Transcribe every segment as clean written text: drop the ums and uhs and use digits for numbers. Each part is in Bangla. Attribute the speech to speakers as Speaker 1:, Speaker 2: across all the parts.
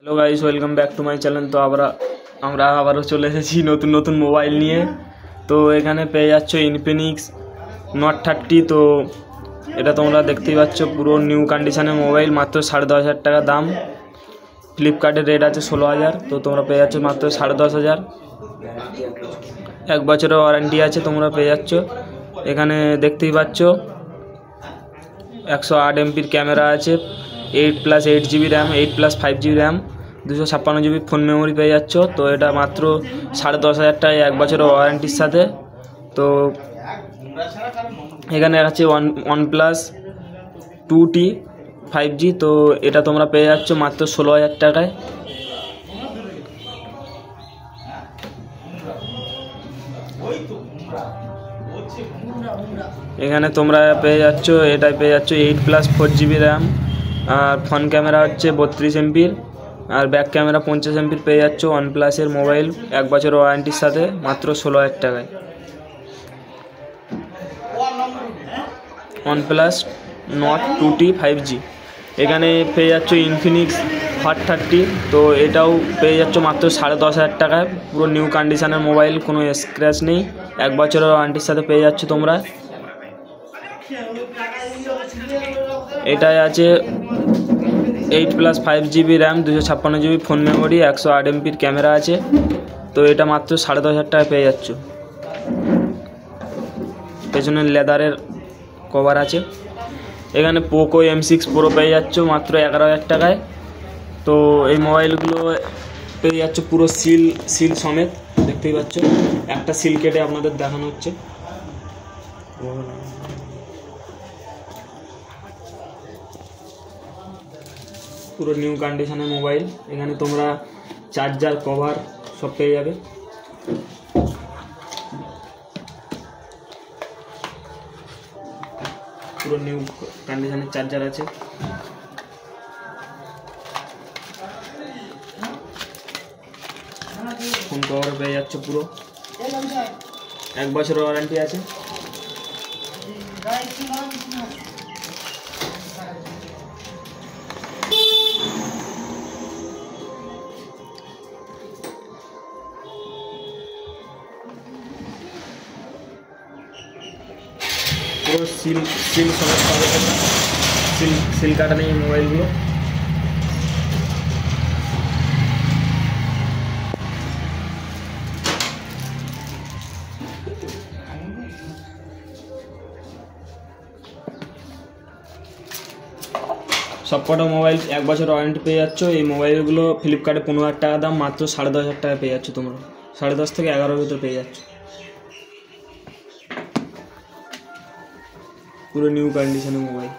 Speaker 1: Hello guys, welcome back to my channel. তো আমরা আবারও চলে এসেছি নতুন নতুন মোবাইল নিয়ে। তো এখানে পেয়ে যাচ্ছ ইনফিনিক্স নট 30। তো এটা তোমরা দেখতেই পাচ্ছ, পুরো নিউ কন্ডিশনের মোবাইল, মাত্র 10,500 টাকা দাম। ফ্লিপকার্টের রেট আছে 16,000, তো তোমরা পেয়ে যাচ্ছ মাত্র 10,500। 1 বছরের ওয়ারেন্টি আছে, তোমরা পেয়ে যাচ্ছ। এখানে দেখতেই পাচ্ছ 108 MPর ক্যামেরা আছে, 8+8 GB RAM, 8+5 GB RAM, 256 GB phone memory পেয়ে যাচ্ছ। তো এটা মাত্র 10,500 টাকায় 1 বছরের ওয়ারেন্টির সাথে। তো এখানে আছে OnePlus 2T 5G। তো এটা তোমরা পেয়ে যাচ্ছ মাত্র 16,000 টাকায়। এখানে তোমরা পেয়ে যাচ্ছ, এটাই পেয়ে যাচ্ছ 8+4 GB র্যাম, আর ফ্রন্ট ক্যামেরা হচ্ছে 32 MPর, আর ব্যাক ক্যামেরা 50 MPর পেয়ে যাচ্ছ। OnePlus-এর মোবাইল 1 বছর ওয়ারেন্টির সাথে, মাত্র 16,000 টাকায়। OnePlus Nord 2T 5G। এখানে পেয়ে যাচ্ছ ইনফিনিক্স হট 30। তো এটাও পেয়ে যাচ্ছ মাত্র 10,500 টাকায়। পুরো নিউ কন্ডিশনের মোবাইল, কোনো স্ক্র্যাচ নেই, 1 বছরের ওয়ারেন্টির সাথে পেয়ে যাচ্ছ তোমরা। এটাই আছে 8+5 GB RAM, 256 GB phone memory, 108 MPর ক্যামেরা আছে। তো এটা মাত্র 10,500 টাকায় পেয়ে যাচ্ছ। পেছনে লেদারের কভার আছে। এখানে পোকো M6 Pro পেয়ে যাচ্ছ মাত্র 11,000 টাকায়। তো এই মোবাইলগুলো পেয়ে যাচ্ছ পুরো সিল সমেত, দেখতেই পাচ্ছ। একটা সিল কেটে আপনাদের দেখানো হচ্ছে। পুরো নিউ কন্ডিশনের মোবাইল। এখানে তোমরা চার্জার, কভার সব পেয়ে যাবে। পুরো নিউ কন্ডিশনের চার্জার আছে। ফোন কভার পেয়ে যাচ্ছে পুরো, 1 বছরের ওয়ারেন্টি আছে। পুরো সিল সমেত পাবে, সিল কাটা নেই মোবাইলগুলো। সবকটা মোবাইল 1 বছর ওয়ারেন্টি পেয়ে যাচ্ছ। এই মোবাইলগুলো ফ্লিপকার্টে 15,000 টাকা দাম, মাত্র 10,500 টাকা পেয়ে যাচ্ছ তোমরা। 10.5 থেকে 11 ভিতরে পেয়ে যাচ্ছ। পুরো নিউ কন্ডিশনের মোবাইল,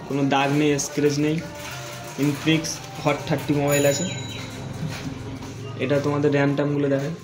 Speaker 1: কোনো দাগ নেই, স্ক্র্যাচ নেই। ইনফিনিক্স হট 30 মোবাইল আছে। এটা তোমাদের র্যাম ট্যামগুলো দেখায়।